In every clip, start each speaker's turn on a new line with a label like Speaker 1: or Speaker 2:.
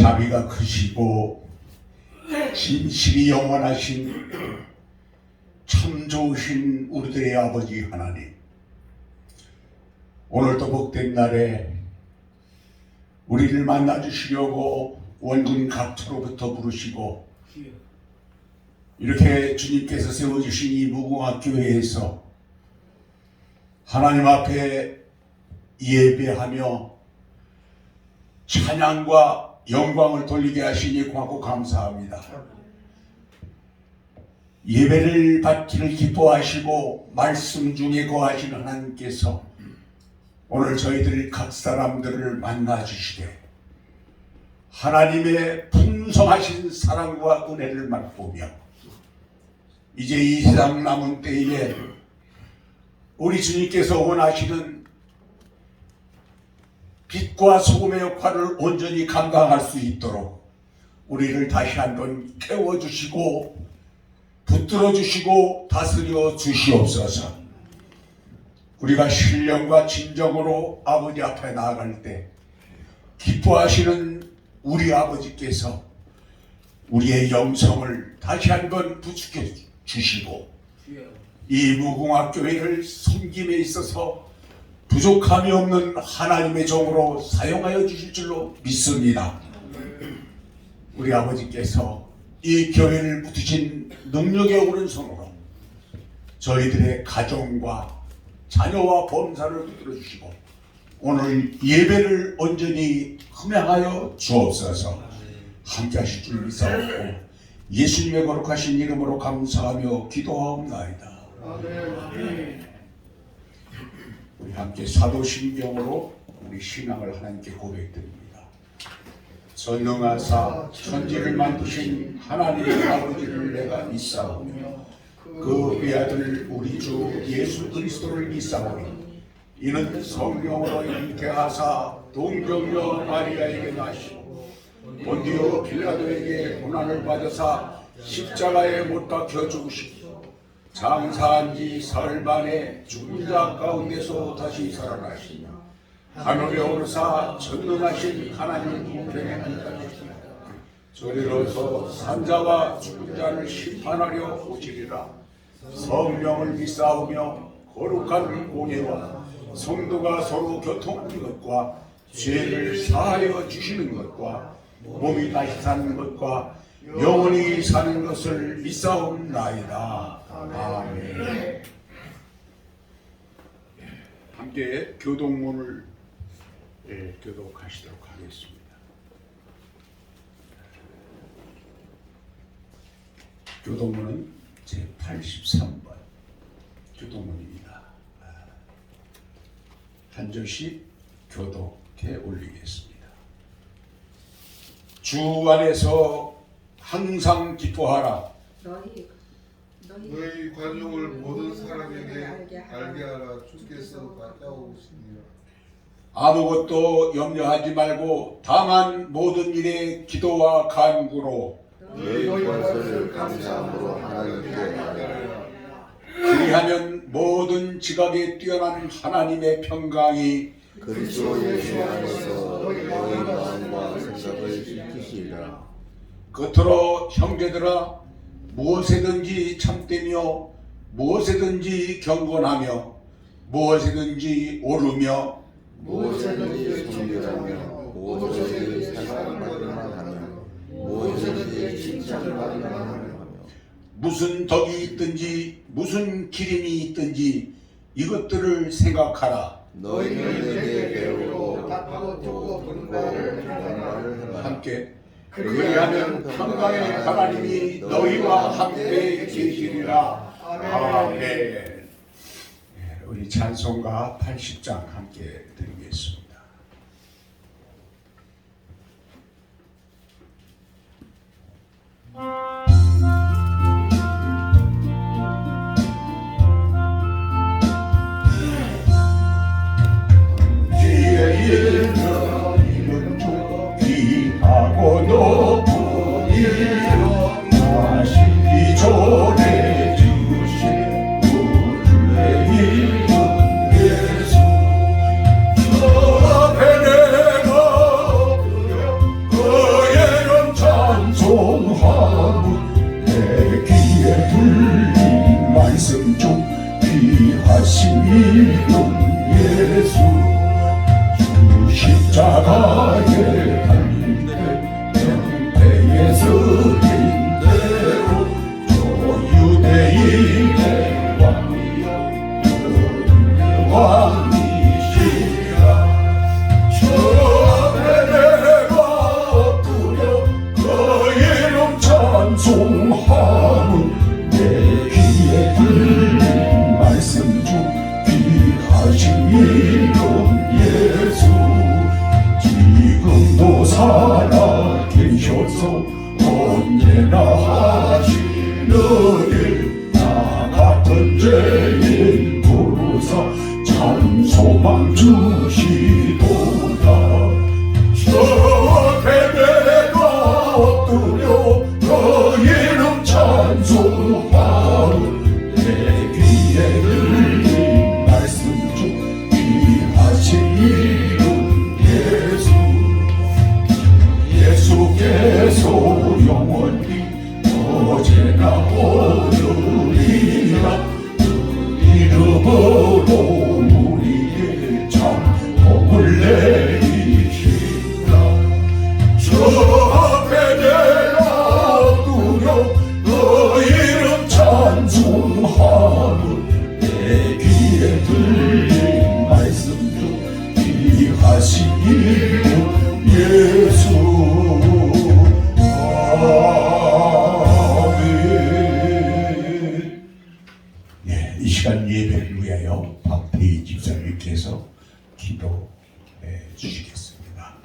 Speaker 1: 자비가 크시고 진실이 영원하신 참 좋으신 우리들의 아버지 하나님, 오늘도 복된 날에 우리를 만나주시려고 원군 각처로부터 부르시고 이렇게 주님께서 세워주신 이 무궁화교회에서 하나님 앞에 예배하며 찬양과 영광을 돌리게 하시니 고맙고 감사합니다. 예배를 받기를 기뻐하시고 말씀 중에 거하시는 하나님께서 오늘 저희들 각 사람들을 만나 주시되 하나님의 풍성하신 사랑과 은혜를 맛보며 이제 이 세상 남은 때에 우리 주님께서 원하시는 빛과 소금의 역할을 온전히 감당할 수 있도록 우리를 다시 한번 깨워주시고 붙들어주시고 다스려 주시옵소서. 우리가 신령과 진정으로 아버지 앞에 나아갈 때 기뻐하시는 우리 아버지께서 우리의 영성을 다시 한번 부축해 주시고 이 무궁화교회를 섬김에 있어서 부족함이 없는 하나님의 종으로 사용하여 주실 줄로 믿습니다. 우리 아버지께서 이 교회를 붙으신 능력의 오른손으로 저희들의 가정과 자녀와 범사를 붙들어 주시고 오늘 예배를 온전히 흠양하여 주옵소서. 함께 하실 줄 믿사옵고 예수님의 거룩하신 이름으로 감사하며 기도하옵나이다. 아멘. 우리 함께 사도신경으로 우리 신앙을 하나님께 고백드립니다. 전능하사 천지를 만드신 하나님의 아버지를 내가 믿사오며 그 외아들 우리 주 예수 그리스도를 믿사오니 이는 성령으로 잉태하사 동정녀 마리아에게 나시고 본디오 빌라도에게 고난을 받으사 십자가에 못 박혀 죽으시고 장사한 지 사흘 만에 죽은 자 가운데서 다시 살아나시며 하늘에 오르사 전능하신 하나님 우편에 앉으시며 저리로서 산자와 죽은 자를 심판하려 오시리라. 성령을 믿사오며 거룩한 공예와 성도가 서로 교통하는 것과 죄를 사하여 주시는 것과 몸이 다시 사는 것과 영원히 사는 것을 믿사옵나이다. 아멘. 함께 교독문을 교독하시도록 하겠습니다. 교독문은 제83번 교독문입니다. 한 절씩 교독해 올리겠습니다. 주 안에서 항상 기뻐하라.
Speaker 2: 너희 관용을 모든 사람에게 알게 하라. 주께서 가까우시니라.
Speaker 1: 아무것도 염려하지 말고 다만 모든 일에 기도와 간구로
Speaker 2: 너희 것을 감사함으로 하나님께 아뢰라.
Speaker 1: 그리하면 모든 지각에 뛰어난 하나님의 평강이
Speaker 2: 그리스도 예수 안에서 너희 마음과 생각을 지키시리라.
Speaker 1: 겉으로 형제들아 무엇에든지 참되며 무엇에든지 경건하며 무엇에든지 오르며
Speaker 2: 무엇이든지 존경하며 무엇이든지 사랑받을 만하며 무엇이든지 칭찬을 받을 만하며
Speaker 1: 무슨 덕이 있든지 무슨 기림이 있든지 이것들을 생각하라.
Speaker 2: 너희는 내게 배우고 받고 듣고 말을 하라.
Speaker 1: 함께 그리하면 평강의 하나님이 너희와 함께 계시리라. 아멘. 우리 찬송가 80장 함께 드리겠습니다. 귀하고 높은 이름 다시 전해주신 우주의 이름 예수 주소서. 언제나 하시는 일 나 같은 죄인 부르사 참 소망 주시도다. 저 베베가 엎드려 그 이름 찬송하는 내 귀에 들린 말씀 중 귀하신 이름 예수께서 영원히 어제나 오늘이라 그 이름으로 우리에게 참 복을 내리시라. 저 베델라 엎드려 그 이름 찬송하는 내 귀에 들린 말씀 중 귀하신 이름 예수. 이 시간 예배를 위하여 박태희 집사님께서 기도해 주시겠습니다.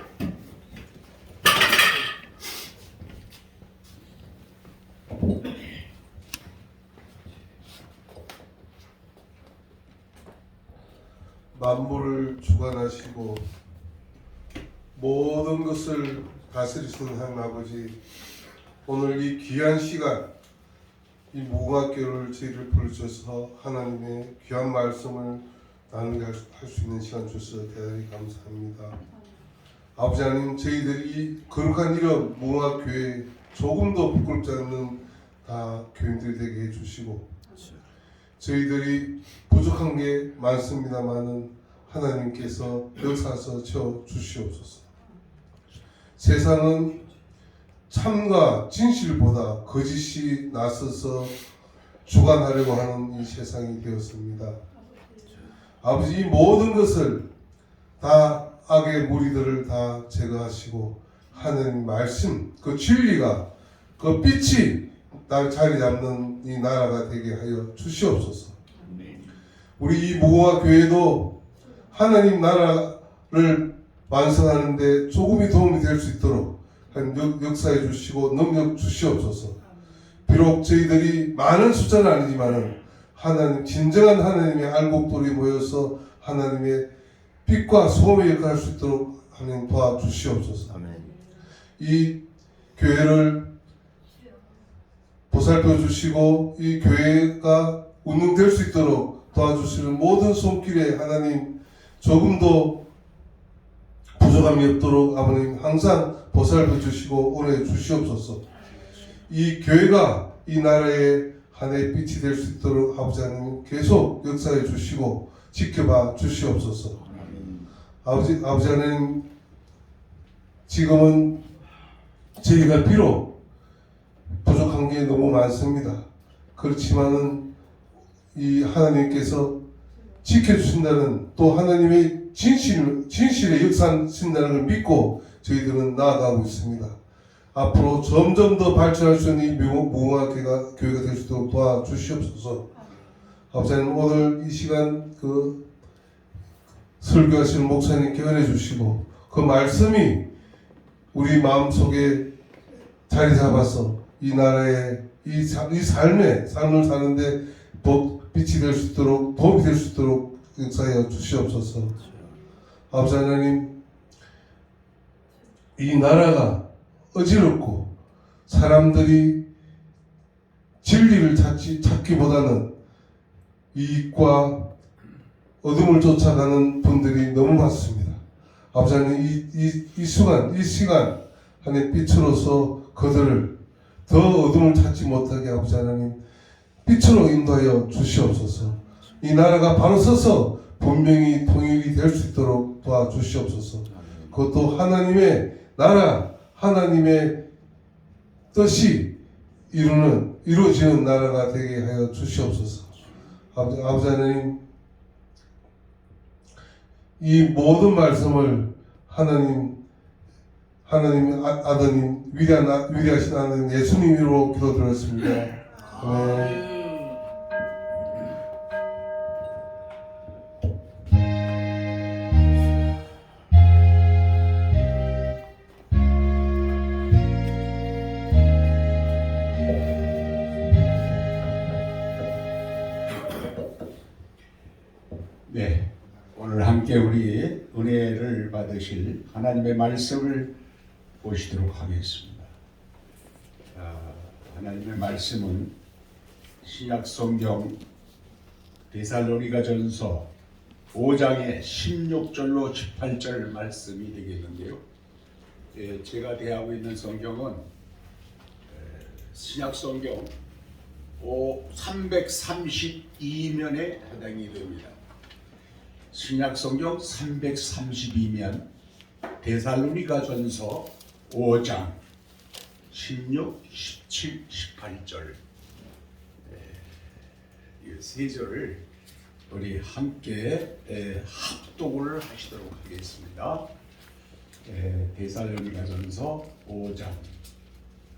Speaker 2: 만물을 주관하시고 모든 것을 다스리시는 하나님 아버지, 오늘 이 귀한 시간, 이 무궁화교를 저희를 부르셔서 하나님의 귀한 말씀을 나누게 할 수 있는 시간 주셔서 대단히 감사합니다. 아버지 하나님, 저희들이 거룩한 이름 무궁화교회 조금도 부끄럽지 않는 다 교인들이 되게 해주시고, 저희들이 부족한 게 많습니다만은 하나님께서 역사서 채워 주시옵소서. 세상은 참과 진실보다 거짓이 나서서 주관하려고 하는 이 세상이 되었습니다. 아버지, 이 모든 것을 다 악의 무리들을 다 제거하시고 하나님 말씀, 그 진리가, 그 빛이 자리 잡는 이 나라가 되게 하여 주시옵소서. 우리 이 무궁화 교회도 하나님 나라를 완성하는데 조금이 도움이 될 수 있도록 역사해 주시고 능력 주시옵소서. 비록 저희들이 많은 숫자는 아니지만 하나님, 진정한 하나님의 알곡들이 모여서 하나님의 빛과 소금의 역할을 할 수 있도록 하나님 도와주시옵소서. 이 교회를 보살펴 주시고 이 교회가 운영될 수 있도록 도와주시는 모든 손길에 하나님 조금도 부족함이 없도록 아버님 항상 보살펴 주시고 은혜 주시옵소서. 이 교회가 이 나라의 하나의 빛이 될 수 있도록 아버지 하나님 계속 역사해 주시고 지켜봐 주시옵소서. 아버지 하나님, 지금은 저희가 비록 부족한 게 너무 많습니다. 그렇지만은 이 하나님께서 지켜주신다는, 또 하나님의 진실의 역사하신다는 걸 믿고 저희들은 나아가고 있습니다. 앞으로 점점 더 발전할 수 있는 이 무궁화 교회가 될 수 있도록 도와주시옵소서. 아버지 하나님, 오늘 이 시간 그 설교하시는 목사님께 은혜 주시고 그 말씀이 우리 마음속에 자리 잡아서 이 나라의 이 삶을 사는데 빛이 될 수 있도록, 도움이 될 수 있도록 역사하여 주시옵소서. 아버지 하나님, 이 나라가 어지럽고 사람들이 진리를 찾기보다는 이익과 어둠을 쫓아가는 분들이 너무 많습니다. 아버지 하나님, 이 시간 하나님 빛으로서 그들을 더 어둠을 찾지 못하게 아버지 하나님 빛으로 인도하여 주시옵소서. 이 나라가 바로 서서 분명히 통일이 될 수 있도록 도와주시옵소서. 그것도 하나님의 나라, 하나님의 뜻이 이루어지는 나라가 되게 하여 주시옵소서. 아버지 하나님, 이 모든 말씀을 하나님 아드님, 위대하신 하나님 예수님으로 기도드렸습니다. 아멘.
Speaker 1: 함께 우리 은혜를 받으실 하나님의 말씀을 보시도록 하겠습니다. 하나님의 말씀은 신약 성경 데살로니가전서 5장의 16절로 18절 말씀이 되겠는데요. 제가 대하고 있는 성경은 신약 성경 332면에 해당이 됩니다. 신약 성경 332면 데살로니가전서 5장 16, 17, 18절 이 세 절을 우리 함께 합독을 하시도록 하겠습니다. 데살로니가전서 5장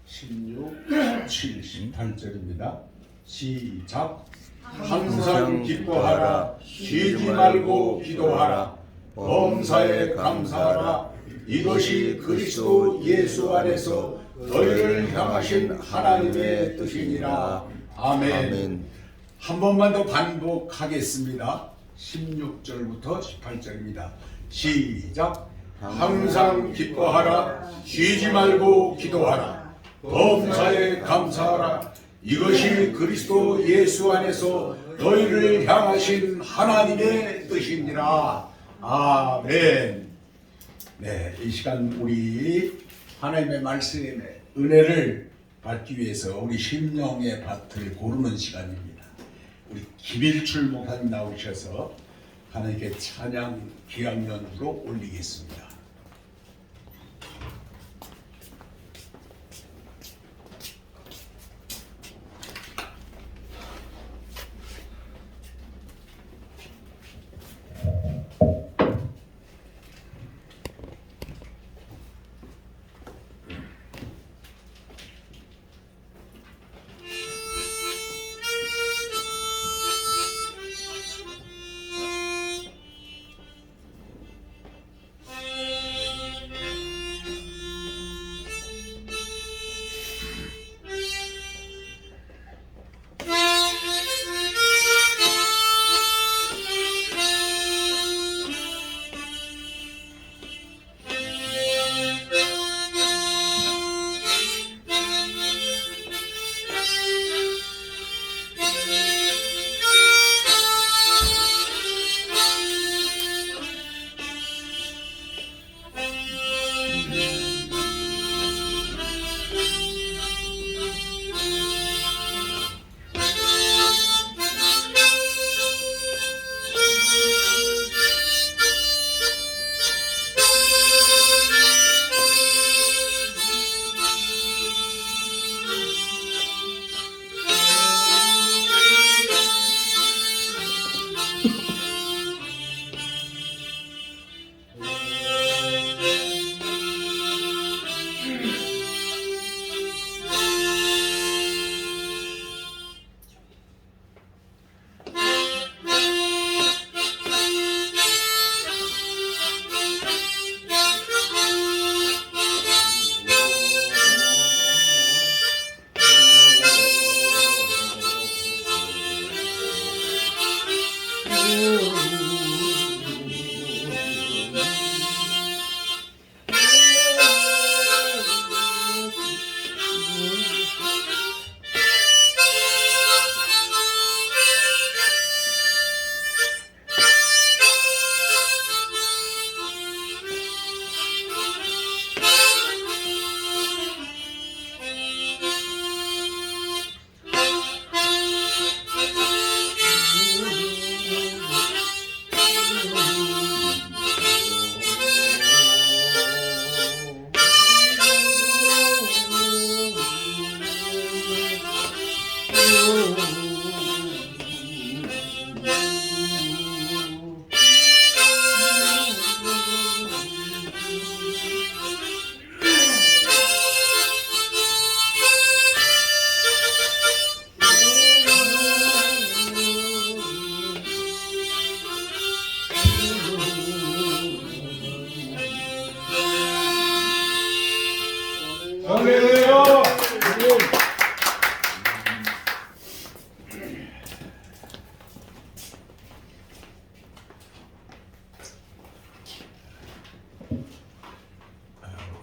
Speaker 1: 16, 17, 18절입니다. 시작. 항상 기뻐하라. 쉬지 말고 기도하라. 범사에 감사하라. 이것이 그리스도 예수 안에서 너희를 향하신 하나님의 뜻이니라. 아멘. 한 번만 더 반복하겠습니다. 16절부터 18절입니다. 시작. 항상 기뻐하라. 쉬지 말고 기도하라. 범사에 감사하라. 이것이 그리스도 예수 안에서 너희를 향하신 하나님의 뜻이니라. 아멘. 네, 이 시간 우리 하나님의 말씀의 은혜를 받기 위해서 우리 심령의 밭을 고르는 시간입니다. 우리 김일출 목사님 나오셔서 하나님께 찬양 기학년으로 올리겠습니다.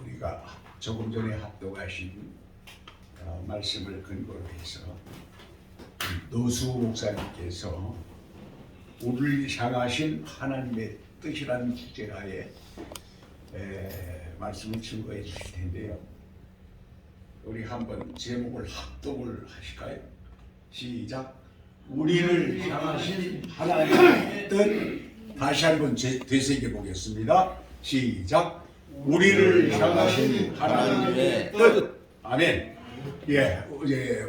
Speaker 1: 우리가 조금 전에 합독하신 말씀을 근거로 해서 노수 목사님께서 우리를 향하신 하나님의 뜻이라는 주제하에 말씀을 증거해 주실 텐데요. 우리 한번 제목을 합독을 하실까요? 시작. 우리를 향하신 하나님의 뜻. 다시 한번 되새겨 보겠습니다. 시작. 우리를 향하신 하나님의 뜻. 아멘. 예,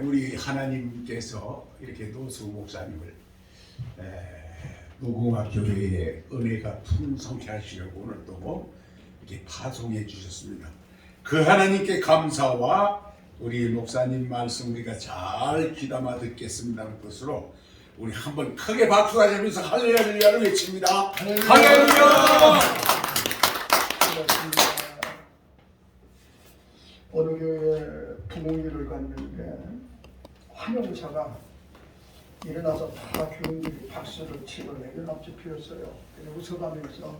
Speaker 1: 우리 하나님께서 이렇게 노수 목사님을 무궁화 교회의 은혜가 풍성케 하시려고 오늘 또 이렇게 파송해 주셨습니다. 그 하나님께 감사와 우리 목사님 말씀 우리가 잘 귀담아 듣겠습니다는 뜻으로 우리 한번 크게 박수 하시면서 할렐루야를 외칩니다. 할렐루야!
Speaker 3: 어느 교회에 부모님을 갔는데 환영사가 일어나서 다 교인들이 박수를 치고 내려납치 피웠어요. 웃어가면서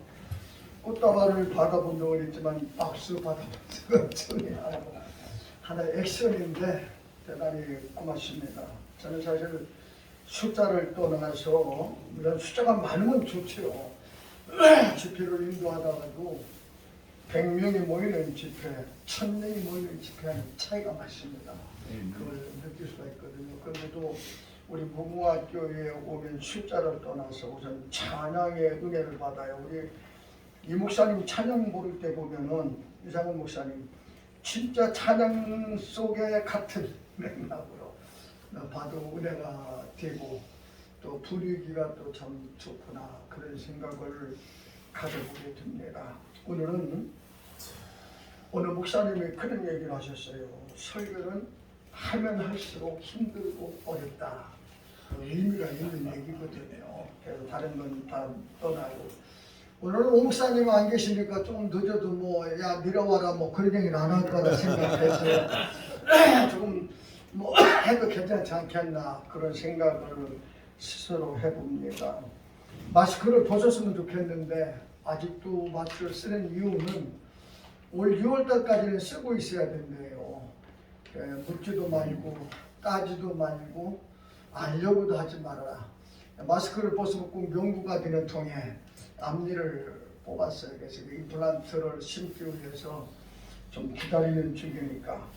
Speaker 3: 꽃다발을 받아본 적은 있지만 박수 받아본 적은 전혀 안 하고 하나의 액션인데 대단히 고맙습니다. 저는 사실 숫자를 떠나서 물론 숫자가 많으면 좋지요. 집회를 인도하다가도 100명이 모이는 집회, 1000명이 모이는 집회는 차이가 많습니다. 그걸 느낄 수가 있거든요. 그런데도 우리 무궁화교회에 오면 숫자를 떠나서 우선 찬양의 은혜를 받아요. 우리 이 목사님 찬양 부를 때 보면은 이상훈 목사님 진짜 찬양 속에 같은 맥락으로 봐도 은혜가 되고 또 분위기가 또 참 좋구나 그런 생각을 가져보게 됩니다. 오늘은 오늘 목사님이 그런 얘기를 하셨어요. 설교는 하면 할수록 힘들고 어렵다. 의미가 있는 얘기거든요. 그래서 다른 건 다 떠나고 오늘은 오 목사님 안 계시니까 좀 늦어도 뭐 야 내려와라 뭐 그런 얘기는 안 할 거라 생각해서 조금 뭐 해도 괜찮지 않겠나 그런 생각을 스스로 해봅니다. 마스크를 벗었으면 좋겠는데 아직도 마스크를 쓰는 이유는 올 6월달까지는 쓰고 있어야 된대요. 묻지도 말고 따지도 말고 알려고도 하지 말아라. 마스크를 벗으면 꼭 명구가 되는 통에 앞니를 뽑았어요. 그래서 임플란트를 심기 위해서 좀 기다리는 중이니까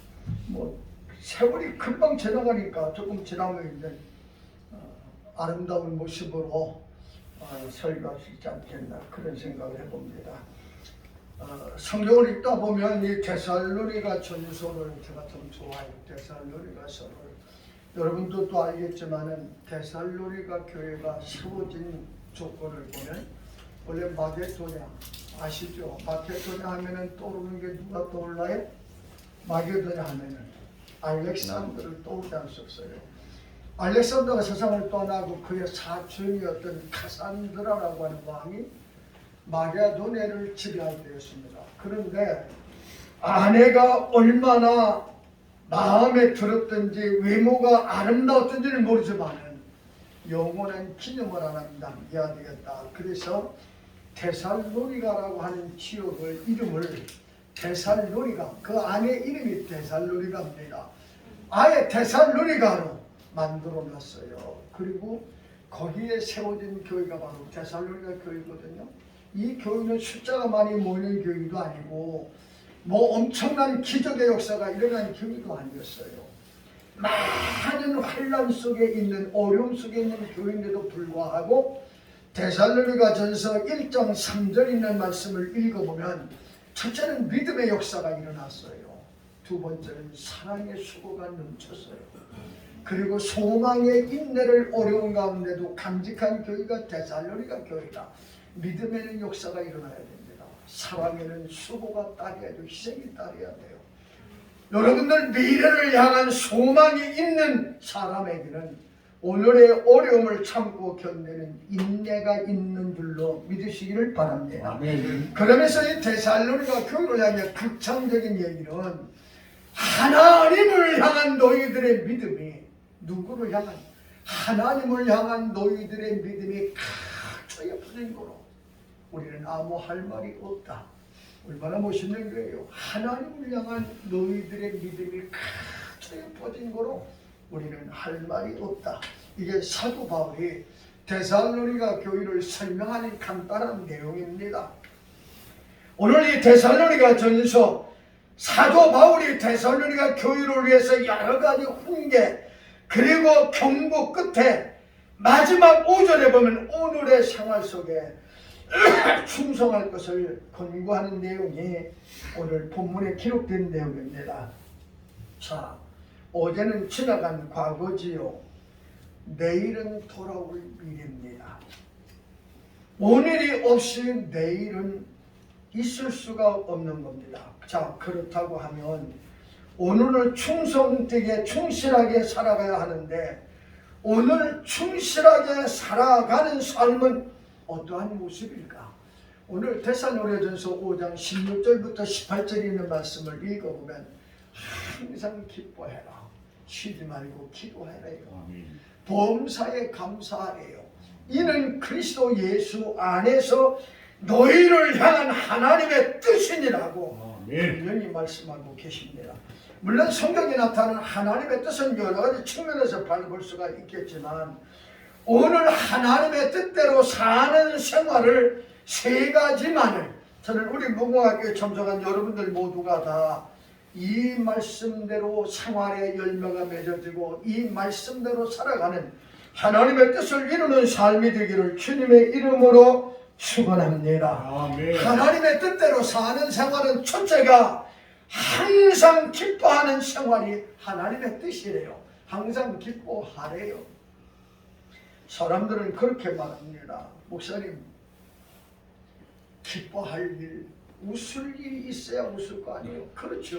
Speaker 3: 뭐 세월이 금방 지나가니까 조금 지나면 이제 아름다운 모습으로 설교할 수 있지 않겠나 그런 생각을 해봅니다. 성경을 읽다 보면 이 데살로니가 전서를 제가 좀 좋아해요. 데살로니가서를 여러분도 또 알겠지만은 데살로니가 교회가 세워진 조건을 보면 원래 마게도냐 아시죠? 마게도냐 하면은 떠오르는 게 누가 떠올라요? 마게도냐 하면은 알렉산더를 떠오르지 않을 수 없어요. 알렉산더가 세상을 떠나고 그의 사촌이었던 카산드라라고 하는 왕이 마게도냐를 지배하게 되었습니다. 그런데 아내가 얼마나 마음에 들었든지 외모가 아름다웠던지는 모르지만 영원한 기념을 하나 남겨야 되겠다. 그래서 데살로니가라고 하는 지역의 이름을 데살로니가 그 안에 이름이 데살로니가입니다. 아예 데살로니가로 만들어 놨어요. 그리고 거기에 세워진 교회가 바로 데살로니가 교회거든요. 이 교회는 숫자가 많이 모이는 교회도 아니고 뭐 엄청난 기적의 역사가 일어난 교회도 아니었어요. 많은 환란 속에 있는 어려움 속에 있는 교회인데도 불구하고 데살로니가 전서 1장 3절 있는 말씀을 읽어보면 첫째는 믿음의 역사가 일어났어요. 두 번째는 사랑의 수고가 넘쳤어요. 그리고 소망의 인내를 어려운 가운데도 간직한 교회가 데살로니가 교회다. 믿음에는 역사가 일어나야 됩니다. 사랑에는 수고가 따라야 돼요. 희생이 따라야 돼요. 여러분들 미래를 향한 소망이 있는 사람에게는 오늘의 어려움을 참고 견디는 인내가 있는 줄로 믿으시기를 바랍니다. 아멘. 그러면서 이 데살로니가 교회를 향해 극찬적인 얘기는 하나님을 향한 너희들의 믿음이 누구를 향한 하나님을 향한 너희들의 믿음이 각처에 퍼진 거로 우리는 아무 할 말이 없다. 얼마나 멋있는 거예요. 하나님을 향한 너희들의 믿음이 가득 퍼진 거로 우리는 할 말이 없다. 이게 사도 바울이 데살로니가 교회를 설명하는 간단한 내용입니다. 오늘 이 데살로니가 전서 사도 바울이 데살로니가 교회를 위해서 여러 가지 훈계 그리고 경고 끝에 마지막 5절에 보면 오늘의 생활 속에 충성할 것을 권고하는 내용이 오늘 본문에 기록된 내용입니다. 자, 어제는 지나간 과거지요. 내일은 돌아올 미래입니다. 오늘이 없이 내일은 있을 수가 없는 겁니다. 자, 그렇다고 하면 오늘을 충성되게 충실하게 살아가야 하는데 오늘 충실하게 살아가는 삶은 어떠한 모습일까? 오늘 데살로니가전서 5장 16절부터 18절에 있는 말씀을 읽어보면 항상 기뻐해라. 쉬지 말고 기도해라요. 범사에 감사하래요. 이는 그리스도 예수 안에서 너희를 향한 하나님의 뜻이니라고 분명히 말씀하고 계십니다. 물론 성경에 나타나는 하나님의 뜻은 여러 가지 측면에서 볼 수가 있겠지만 오늘 하나님의 뜻대로 사는 생활을 세 가지만을 저는 우리 무궁화교회 참석한 여러분들 모두가 다 이 말씀대로 생활의 열매가 맺어지고 이 말씀대로 살아가는 하나님의 뜻을 이루는 삶이 되기를 주님의 이름으로 축원합니다.
Speaker 1: 아멘.
Speaker 3: 하나님의 뜻대로 사는 생활은 첫째가 항상 기뻐하는 생활이 하나님의 뜻이래요. 항상 기뻐하래요. 사람들은 그렇게 말합니다. 목사님, 기뻐할 일, 웃을 일이 있어야 웃을 거 아니에요. 그렇죠.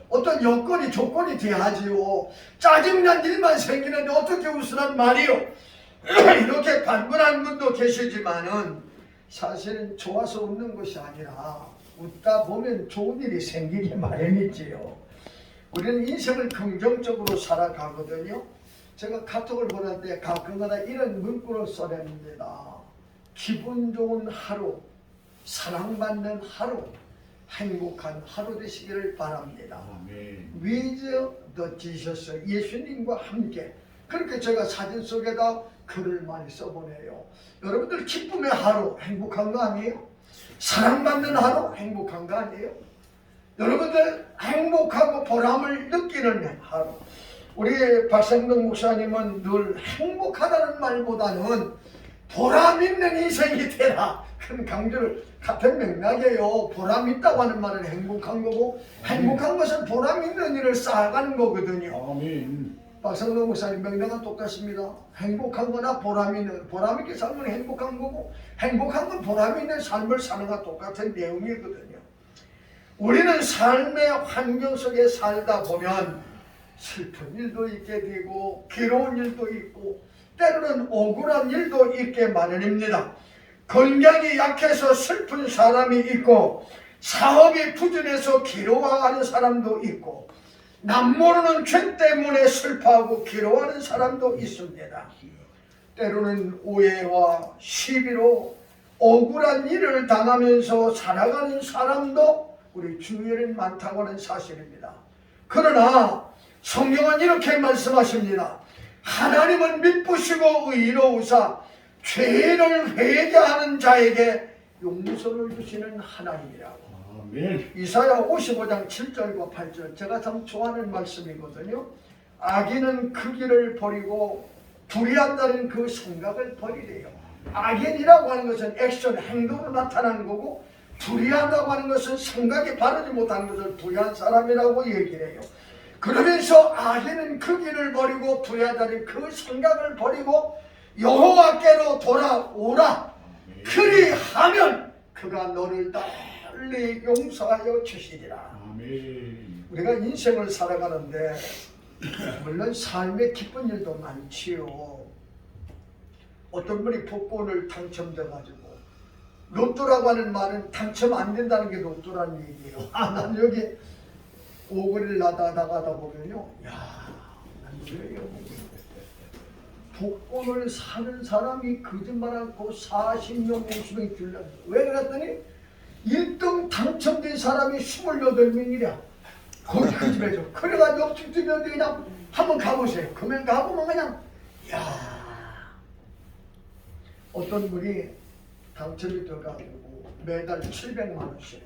Speaker 3: 어떤 여건이 조건이 돼야지요. 짜증난 일만 생기는데 어떻게 웃으란 말이요. 이렇게 반문한 분도 계시지만은 사실은 좋아서 웃는 것이 아니라 웃다 보면 좋은 일이 생기기 마련이지요. 우리는 인생을 긍정적으로 살아가거든요. 제가 카톡을 보낼 때 가끔가다 이런 문구를 써냅니다. 기분 좋은 하루, 사랑받는 하루, 행복한 하루 되시기를 바랍니다. With the Jesus, 예수님과 함께. 그렇게 제가 사진 속에다 글을 많이 써보내요. 여러분들 기쁨의 하루 행복한 거 아니에요? 사랑받는 하루 행복한 거 아니에요? 여러분들 행복하고 보람을 느끼는 하루. 우리 박상동 목사님은 늘 행복하다는 말보다는 보람 있는 인생이 되라 큰 강조를 같은 맥락이에요. 보람 있다고 하는 말은 행복한 거고 행복한 것은 보람 있는 일을 쌓아가는 거거든요.
Speaker 1: 아멘.
Speaker 3: 박상동 목사님 명령은 똑같습니다. 행복한 거나 보람 있게 살면 행복한 거고 행복한 건 보람 있는 삶을 사는 것과 똑같은 내용이거든요. 우리는 삶의 환경 속에 살다 보면 슬픈 일도 있게 되고 괴로운 일도 있고 때로는 억울한 일도 있게 마련입니다. 건강이 약해서 슬픈 사람이 있고 사업이 부진해서 괴로워하는 사람도 있고 남 모르는 죄 때문에 슬퍼하고 괴로워하는 사람도 있습니다. 때로는 오해와 시비로 억울한 일을 당하면서 살아가는 사람도 우리 주위에는 많다고 하는 사실입니다. 그러나 성경은 이렇게 말씀하십니다. 하나님은 미쁘시고 의로우사 죄를 회개하는 자에게 용서를 주시는 하나님이라고.
Speaker 1: 아멘.
Speaker 3: 이사야 55장 7절과 8절 제가 참 좋아하는 말씀이거든요. 악인은 그 길을 버리고 불의한다는 그 생각을 버리래요. 악인이라고 하는 것은 액션, 행동으로 나타나는 거고 불의한다고 하는 것은 생각이 바르지 못한 것을 불의한 사람이라고 얘기를 해요. 그러면서 악인은 그 길을 버리고 불의하다는 그 생각을 버리고 여호와께로 돌아오라. 그리하면 그가 너를 널리 용서하여 주시리라.
Speaker 1: 아멘.
Speaker 3: 우리가 인생을 살아가는데 물론 삶에 기쁜 일도 많지요. 어떤 분이 복권을 당첨돼가지고 로또라고 하는 말은 당첨 안 된다는 게 로또라는 얘기예요. 난 여기 오거리를 나가다 보면요, 난 그래요. 복권을 사는 사람이 거짓말하고 40명, 50명 줄라. 왜 그랬더니 1등 지금 당첨된 사람이 28명이랴. 거기 그 집에서. 그래가지고 옆집 집에 어디 그냥 한번 가보세요. 그러면 가보면 그냥 야 어떤 분이 당첨이 돼가지고 매달 700만 원씩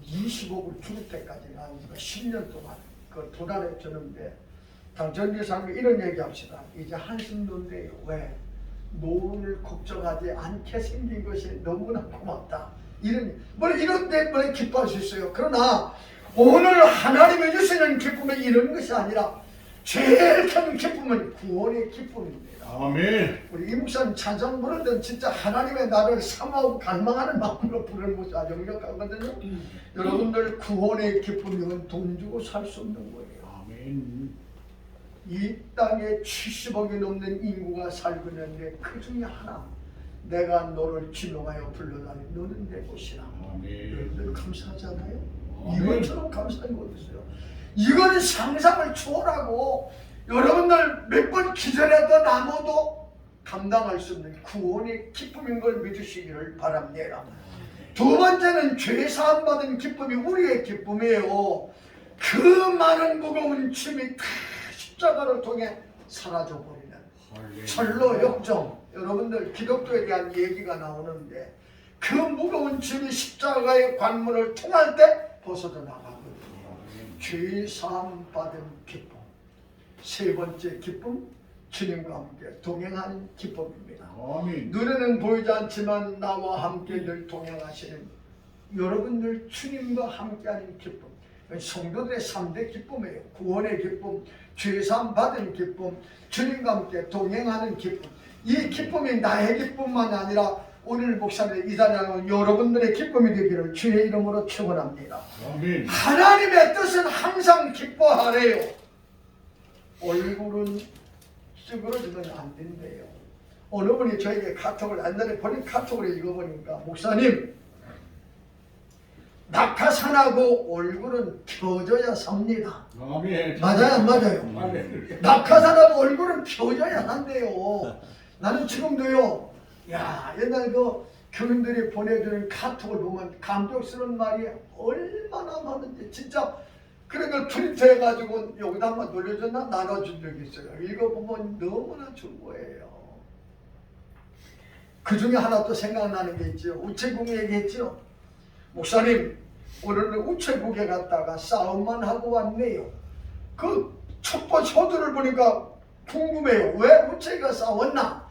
Speaker 3: 20억을 줄 때까지 난 10년 동안 그 도달해 주는데 당첨된 사람이 이런 얘기합시다. 이제 한숨 논대요. 왜? 노후를 걱정하지 않게 생긴 것이 너무나 고맙다. 이런데 뭐 기뻐할 수 있어요. 그러나 오늘 하나님의 주시는 기쁨은 이런 것이 아니라 제일 큰 기쁨은 구원의 기쁨입니다.
Speaker 1: 아멘.
Speaker 3: 우리 이 목사님 찬송 부르던 진짜 하나님의 나를 사모하고 갈망하는 마음으로 부르는 모습 아주 명확하거든요. 여러분들 구원의 기쁨이면 돈 주고 살 수 없는 거예요.
Speaker 1: 아멘.
Speaker 3: 이 땅에 70억이 넘는 인구가 살고 있는데 그 중에 하나 내가 너를 지명하여 불러다니 너는 내 것이라.
Speaker 1: 아멘.
Speaker 3: 여러분들 감사하잖아요.
Speaker 1: 아멘.
Speaker 3: 이것처럼 감사한 거 없어요. 이거는 상상을 초월하고 여러분들 몇 번 기절해도 남아도 감당할 수 없는 구원의 기쁨인 걸 믿으시기를 바랍니다. 두 번째는 죄 사함 받은 기쁨이 우리의 기쁨이에요. 그 많은 무거운 짐이 다 십자가를 통해 사라져버리는 철로 역정. 여러분들 기독교에 대한 얘기가 나오는데 그 무거운 짐이 십자가의 관문을 통할 때 벗어져 나가거든요. 죄 사함 받은 기쁨. 세 번째 기쁨, 주님과 함께 동행하는 기쁨입니다.
Speaker 1: 아멘.
Speaker 3: 눈에는 보이지 않지만 나와 함께 늘 동행하시는 여러분들 주님과 함께하는 기쁨. 성도들의 3대 기쁨이에요. 구원의 기쁨, 죄사함 받은 기쁨, 주님과 함께 동행하는 기쁨. 이 기쁨이 나의 기쁨만 아니라 오늘 목사님 이 자리에 여러분들의 기쁨이 되기를 주의 이름으로 축원합니다.
Speaker 1: 아멘.
Speaker 3: 하나님의 뜻은 항상 기뻐하래요. 얼굴은 찌그러지면 안 된대요. 어느 분이 저에게 카톡을 옛날에 보낸 카톡을 읽어보니까 목사님 낙하산하고 얼굴은 펴져야 삽니다.
Speaker 1: 아멘.
Speaker 3: 맞아요 안 맞아요?
Speaker 1: 아멘.
Speaker 3: 낙하산하고 얼굴은 펴져야 한대요. 나는 지금도요. 야 옛날 그 교인들이 보내주는 카톡을 보면 감격스러운 말이 얼마나 많은지 진짜 그런 걸 프린트해가지고 여기다 한번 돌려줬나 나눠준 적이 있어요. 읽어보면 너무나 좋은 거예요. 그 중에 하나 또 생각나는 게 있죠. 우체국 얘기했죠. 목사님 오늘은 우체국에 갔다가 싸움만 하고 왔네요. 그 첫 번째 호두를 보니까 궁금해요. 왜 우체국가 싸웠나?